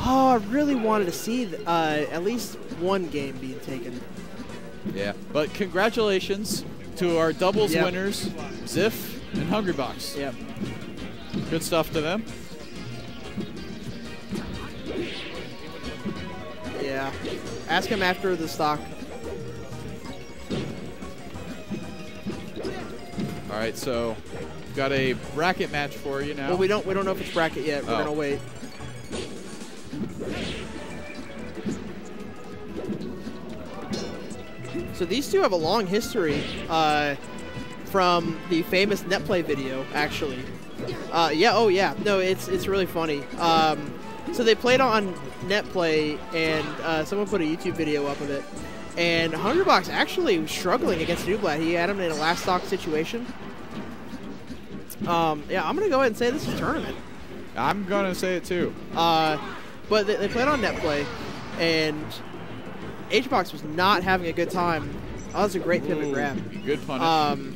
Oh, I really wanted to see at least one game being taken. Yeah, but congratulations to our doubles winners, Ziff and Hungrybox. Yep. Good stuff to them. Yeah. Ask him after the stock. All right, so we've got a bracket match for you now. Well, we don't know if it's bracket yet. We're gonna wait. So these two have a long history from the famous netplay video, actually. Yeah. Oh yeah. No, it's really funny. So they played on netplay, and someone put a YouTube video up of it. And Hungrybox actually was struggling against Dublat. He had him in a last stock situation. Yeah, I'm going to go ahead and say this is a tournament. I'm going to say it too. But they played on netplay, and HBox was not having a good time. Oh, that's a great pivot grab. Good punish.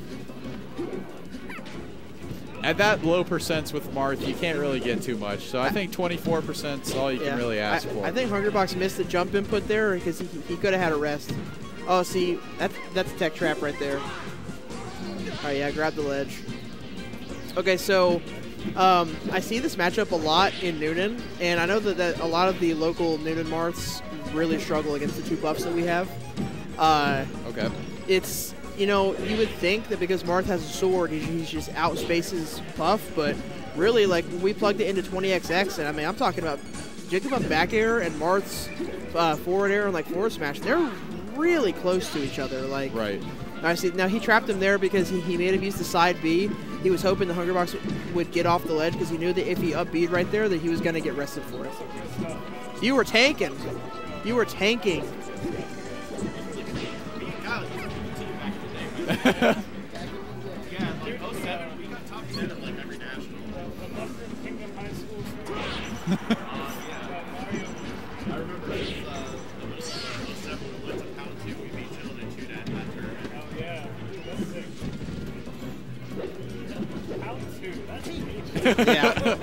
At that low percents with Marth, you can't really get too much. So I think 24% is all you can really ask for. I think Hungrybox missed the jump input there because he could have had a rest. Oh, see, that's a tech trap right there. All right, yeah, grab the ledge. Okay, so I see this matchup a lot in Noonan, and I know that a lot of the local Noonan Marths really struggle against the two buffs that we have. Okay. It's, you know, you would think that because Marth has a sword, he just outspaces Puff, but really, like, we plugged it into 20XX, and I mean, I'm talking about Jigglypuff back air and Marth's forward air and, like, forward smash. They're really close to each other. Like, right. I see. Now, he trapped him there because he made him use the side B. He was hoping the Hungrybox would get off the ledge because he knew that if he up B'd right there, that he was going to get rested for it. You were tanking. You were tanking. Yeah, like 07, we got top 10 at like every national. I remember it was 07 when we went to Pound 2, we beat Gentleman 2 that tournament. Oh, yeah. That's sick. Pound 2, that's Yeah.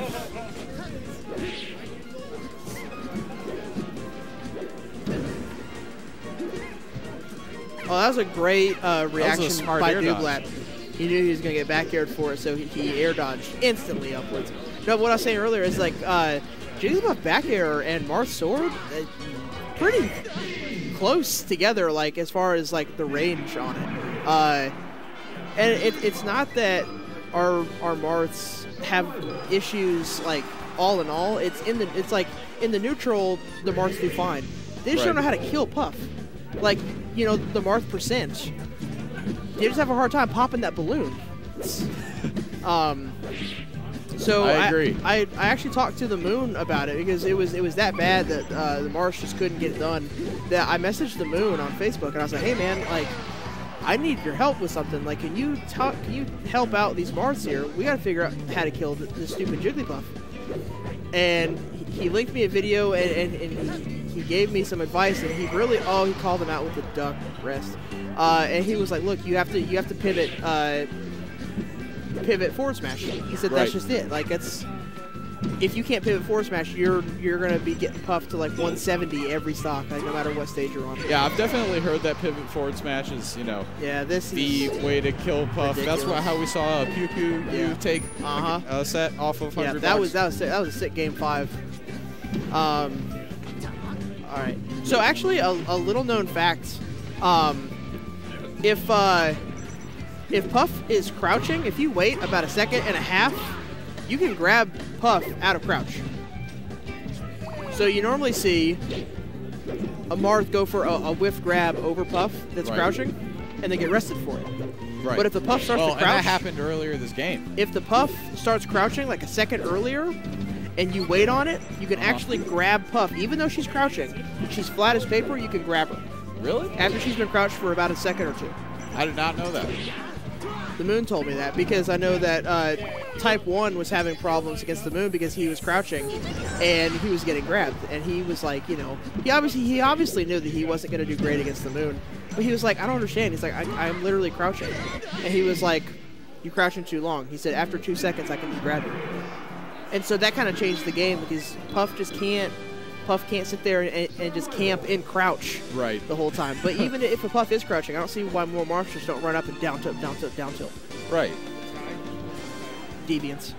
Oh, that was a great reaction by Dublat. He knew he was going to get back aired for it, so he air dodged instantly upwards. No, what I was saying earlier is, like, Jigglypuff back air and Marth's sword, pretty close together, like, as far as, like, the range on it. And it's not that our Marths have issues, like, all in all. It's like, in the neutral, the Marths do fine. They just don't know how to kill Puff. Like, you know, the Marth percent. They just have a hard time popping that balloon. So I agree. I actually talked to the Moon about it because it was that bad that the Marth just couldn't get it done. That I messaged the Moon on Facebook and I was like, hey man, like, I need your help with something. Like, can you help out these Marths here? We got to figure out how to kill this stupid Jigglypuff. And he linked me a video and he gave me some advice, and he really he called him out with the duck rest, and he was like, look, you have to pivot forward smash. He said that's just it. Like, it's, if you can't pivot forward smash, you're gonna be getting puffed to like 170 every stock, like no matter what stage you're on. Yeah, I've definitely heard that pivot forward smash is, you know, this the way to kill Puff. Ridiculous. That's how we saw Pew Pew take a set off of 100 that was a sick game 5. All right. So actually, a little known fact: if Puff is crouching, if you wait about a second and a half, you can grab Puff out of crouch. So you normally see a Marth go for a whiff grab over Puff that's crouching, and they get rested for it. Right. But if the Puff starts to crouch, and that happened earlier this game. If the Puff starts crouching like a second earlier, and you wait on it, you can actually grab Puff. Even though she's crouching, she's flat as paper, you can grab her. Really? After she's been crouched for about a second or two. I did not know that. The Moon told me that because I know that Type 1 was having problems against the Moon because he was crouching and he was getting grabbed. And he was like, you know, he obviously knew that he wasn't going to do great against the Moon. But he was like, I don't understand. He's like, I'm literally crouching. And he was like, you're crouching too long. He said, after 2 seconds, I can just grab you. And so that kind of changed the game because Puff just can't Puff can't sit there and just camp and crouch the whole time. But even if a Puff is crouching, I don't see why more Marths just don't run up and down tilt, down tilt, down tilt. Right. Deviants.